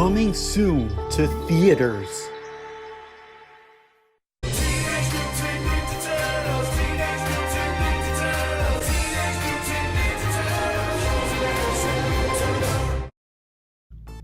Coming soon to theaters.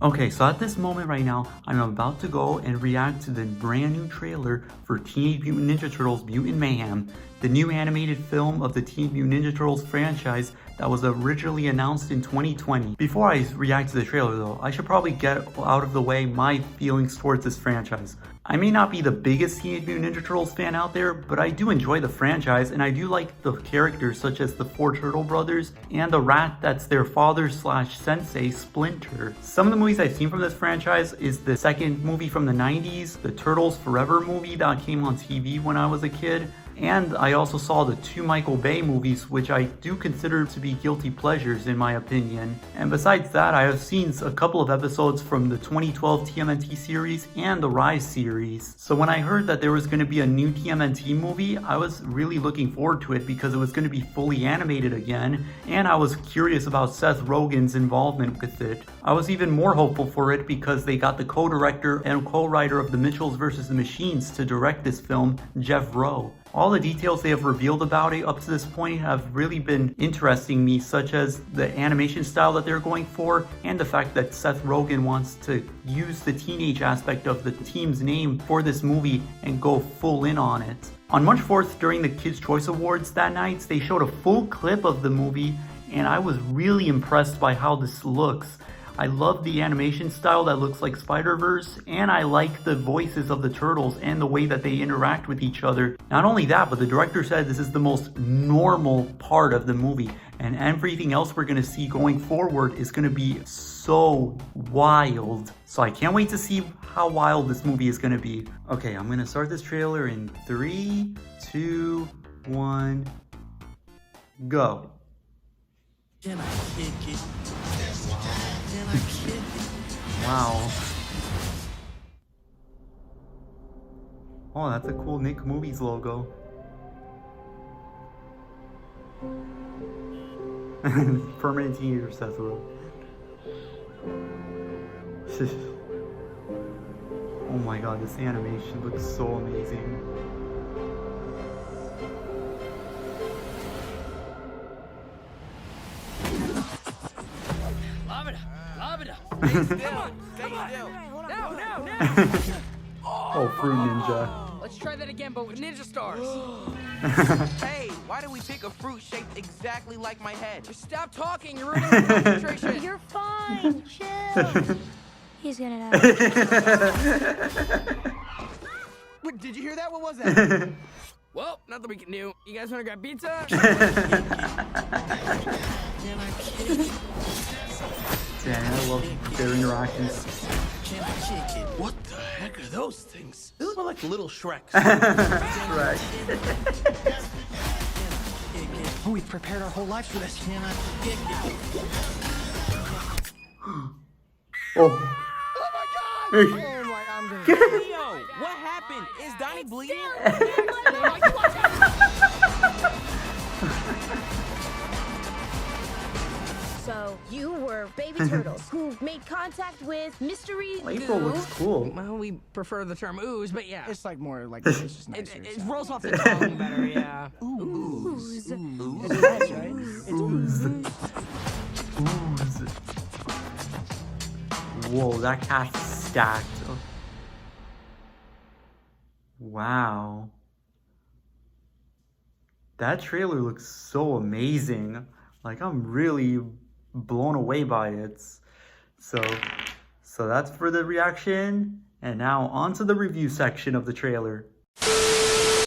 Okay, so at this moment right now, I'm about to go and react to the brand new trailer for Teenage Mutant Ninja Turtles Mutant Mayhem, the new animated film of the Teenage Mutant Ninja Turtles franchise that was originally announced in 2020. Before I react to the trailer though, I should probably get out of the way my feelings towards this franchise. I may not be the biggest Teenage Mutant Ninja Turtles fan out there, but I do enjoy the franchise and I do like the characters such as the 4 Turtle brothers and the rat that's their father slash sensei, Splinter. Some of the movies I've seen from this franchise is the second movie from the 90s, the Turtles Forever movie that came on TV when I was a kid. And I also saw the 2 Michael Bay movies, which I do consider to be guilty pleasures in my opinion. And besides that, I have seen a couple of episodes from the 2012 TMNT series and the Rise series. So when I heard that there was going to be a new TMNT movie, I was really looking forward to it because it was going to be fully animated again, and I was curious about Seth Rogen's involvement with it. I was even more hopeful for it because they got the co-director and co-writer of The Mitchells vs. the Machines to direct this film, Jeff Rowe. All the details they have revealed about it up to this point have really been interesting me, such as the animation style that they're going for and the fact that Seth Rogen wants to use the teenage aspect of the team's name for this movie and go full in on it. On March 4th, during the Kids' Choice Awards that night, they showed a full clip of the movie and I was really impressed by how this looks. I love the animation style that looks like Spider-Verse, and I like the voices of the turtles and the way that they interact with each other. Not only that, but the director said this is the most normal part of the movie, and everything else we're going to see going forward is going to be so wild. So I can't wait to see how wild this movie is going to be. Okay, I'm going to start this trailer in 3, 2, 1, go. Can I kick it? Wow. Oh, that's a cool Nick Movies logo. Permanent teenager Seth Rogen. Oh my god, this animation looks so amazing. Oh, Fruit Ninja. Let's try that again, but with ninja stars. Hey, why did we pick a fruit shaped exactly like my head? Just stop talking, you're ruining my concentration. You're fine, chill. He's gonna die. Wait, did you hear that? What was that? Well, nothing we can do. You guys wanna grab pizza? Damn, I love their interactions. What the heck are those things? They look like little Shreks. Right. Oh, we've prepared our whole lives for this. Oh. my god! Oh my, I'm gonna... Leo, what happened? Is Donnie bleeding? So, you were baby turtles who made contact with mystery April goo. looks cool. Well, we prefer the term ooze, but yeah. It's like more like it's just nicer. It rolls off the tongue better, yeah. Ooze. It's nice, right? It's Ooze. Ooze. Whoa, that cast is stacked. Wow. That trailer looks so amazing. Like, I'm really blown away by it. So that's for the reaction. And now on to the review section of the trailer.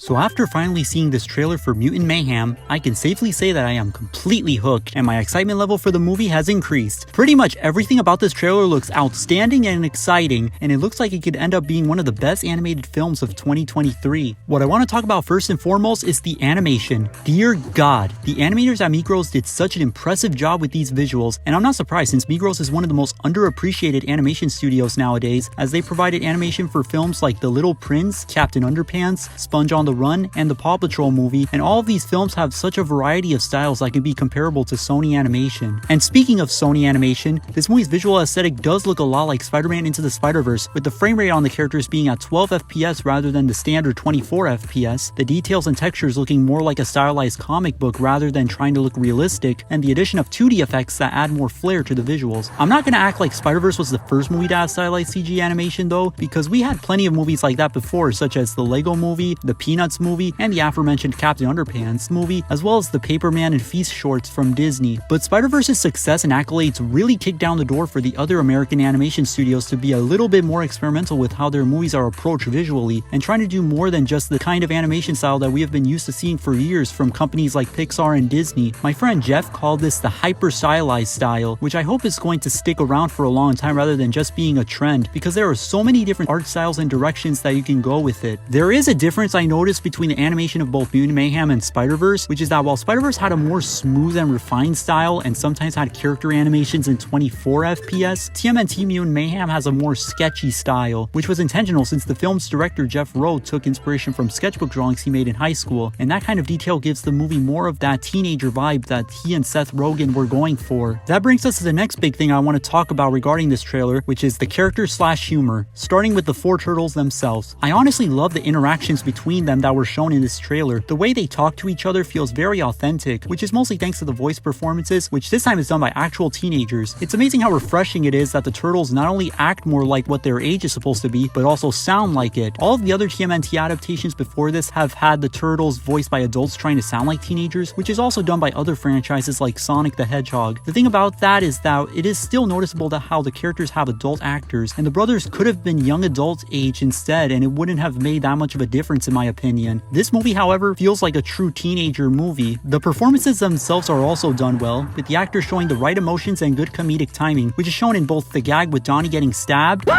So after finally seeing this trailer for Mutant Mayhem, I can safely say that I am completely hooked and my excitement level for the movie has increased. Pretty much everything about this trailer looks outstanding and exciting, and it looks like it could end up being one of the best animated films of 2023. What I want to talk about first and foremost is the animation. Dear God, the animators at Migros did such an impressive job with these visuals, and I'm not surprised since Migros is one of the most underappreciated animation studios nowadays, as they provided animation for films like The Little Prince, Captain Underpants, Sponge on the Run and the Paw Patrol movie, and all of these films have such a variety of styles that can be comparable to Sony Animation. And speaking of Sony Animation, this movie's visual aesthetic does look a lot like Spider-Man Into the Spider-Verse, with the frame rate on the characters being at 12 FPS rather than the standard 24 FPS, the details and textures looking more like a stylized comic book rather than trying to look realistic, and the addition of 2D effects that add more flair to the visuals. I'm not gonna act like Spider-Verse was the first movie to have stylized CG animation though, because we had plenty of movies like that before, such as the Lego movie, the Peanuts movie, and the aforementioned Captain Underpants movie, as well as the Paperman and Feast shorts from Disney. But Spider-Verse's success and accolades really kicked down the door for the other American animation studios to be a little bit more experimental with how their movies are approached visually, and trying to do more than just the kind of animation style that we have been used to seeing for years from companies like Pixar and Disney. My friend Jeff called this the hyper-stylized style, which I hope is going to stick around for a long time rather than just being a trend, because there are so many different art styles and directions that you can go with it. There is a difference I noticed between the animation of both Mutant Mayhem and Spider-Verse, which is that while Spider-Verse had a more smooth and refined style and sometimes had character animations in 24 FPS, TMNT Mutant Mayhem has a more sketchy style, which was intentional since the film's director Jeff Rowe took inspiration from sketchbook drawings he made in high school, and that kind of detail gives the movie more of that teenager vibe that he and Seth Rogen were going for. That brings us to the next big thing I want to talk about regarding this trailer, which is the character/humor, starting with the four turtles themselves. I honestly love the interactions between them that were shown in this trailer. The way they talk to each other feels very authentic, which is mostly thanks to the voice performances, which this time is done by actual teenagers. It's amazing how refreshing it is that the turtles not only act more like what their age is supposed to be, but also sound like it. All of the other TMNT adaptations before this have had the turtles voiced by adults trying to sound like teenagers, which is also done by other franchises like Sonic the Hedgehog. The thing about that is that it is still noticeable that how the characters have adult actors, and the brothers could have been young adult age instead, and it wouldn't have made that much of a difference in my opinion. This movie, however, feels like a true teenager movie. The performances themselves are also done well, with the actors showing the right emotions and good comedic timing, which is shown in both the gag with Donnie getting stabbed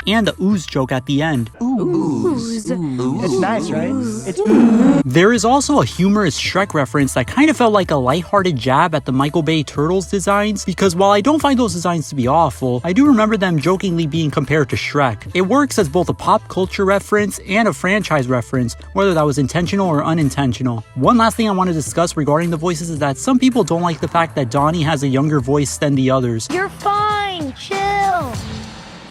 and the ooze joke at the end. Ooze. It's nice, right? It's There is also a humorous Shrek reference that kind of felt like a lighthearted jab at the Michael Bay Turtles designs, because while I don't find those designs to be awful, I do remember them jokingly being compared to Shrek. It works as both a pop culture reference and a franchise reference, whether that was intentional or unintentional. One last thing I want to discuss regarding the voices is that some people don't like the fact that Donnie has a younger voice than the others. You're fine. Chill.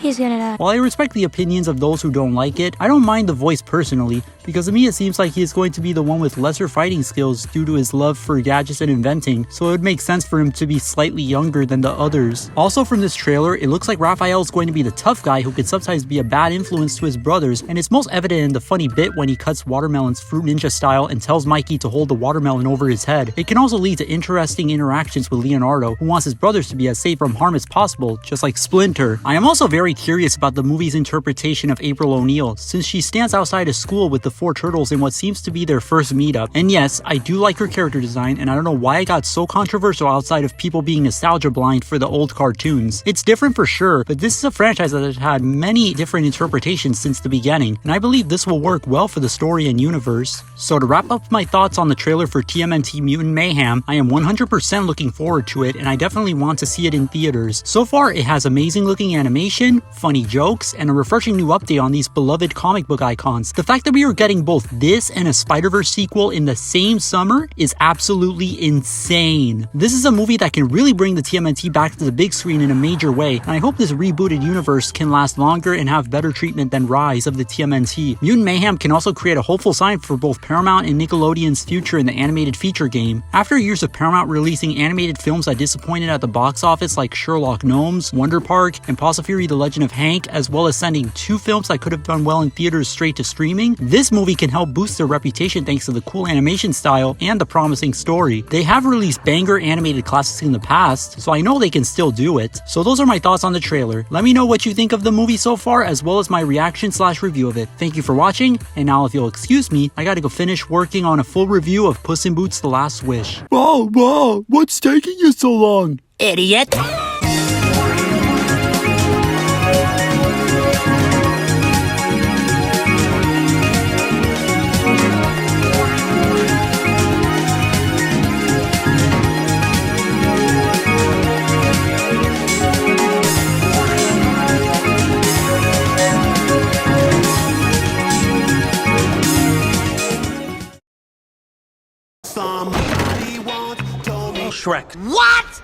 He's gonna die. While I respect the opinions of those who don't like it, I don't mind the voice personally, because to me it seems like he is going to be the one with lesser fighting skills due to his love for gadgets and inventing, so it would make sense for him to be slightly younger than the others. Also from this trailer, it looks like Raphael is going to be the tough guy who can sometimes be a bad influence to his brothers, and it's most evident in the funny bit when he cuts watermelons Fruit Ninja style and tells Mikey to hold the watermelon over his head. It can also lead to interesting interactions with Leonardo, who wants his brothers to be as safe from harm as possible, just like Splinter. I am also very curious about the movie's interpretation of April O'Neil, since she stands outside of school with the four turtles in what seems to be their first meetup. And yes, I do like her character design, and I don't know why it got so controversial outside of people being nostalgia blind for the old cartoons. It's different for sure, but this is a franchise that has had many different interpretations since the beginning, and I believe this will work well for the story and universe. So to wrap up my thoughts on the trailer for TMNT Mutant Mayhem, I am 100% looking forward to it, and I definitely want to see it in theaters. So far, it has amazing looking animation, funny jokes, and a refreshing new update on these beloved comic book icons. The fact that we are getting both this and a Spider-Verse sequel in the same summer is absolutely insane. This is a movie that can really bring the TMNT back to the big screen in a major way, and I hope this rebooted universe can last longer and have better treatment than Rise of the TMNT. Mutant Mayhem can also create a hopeful sign for both Paramount and Nickelodeon's future in the animated feature game. After years of Paramount releasing animated films that disappointed at the box office like Sherlock Gnomes, Wonder Park, and Possiferi The Legend of Hank, as well as sending two films that could have done well in theaters straight to streaming, this movie can help boost their reputation thanks to the cool animation style and the promising story. They have released banger animated classics in the past, so I know they can still do it. So those are my thoughts on the trailer. Let me know what you think of the movie so far, as well as my reaction/review of it. Thank you for watching, and now if you'll excuse me, I gotta go finish working on a full review of Puss in Boots: The Last Wish. Wow, what's taking you so long? Idiot!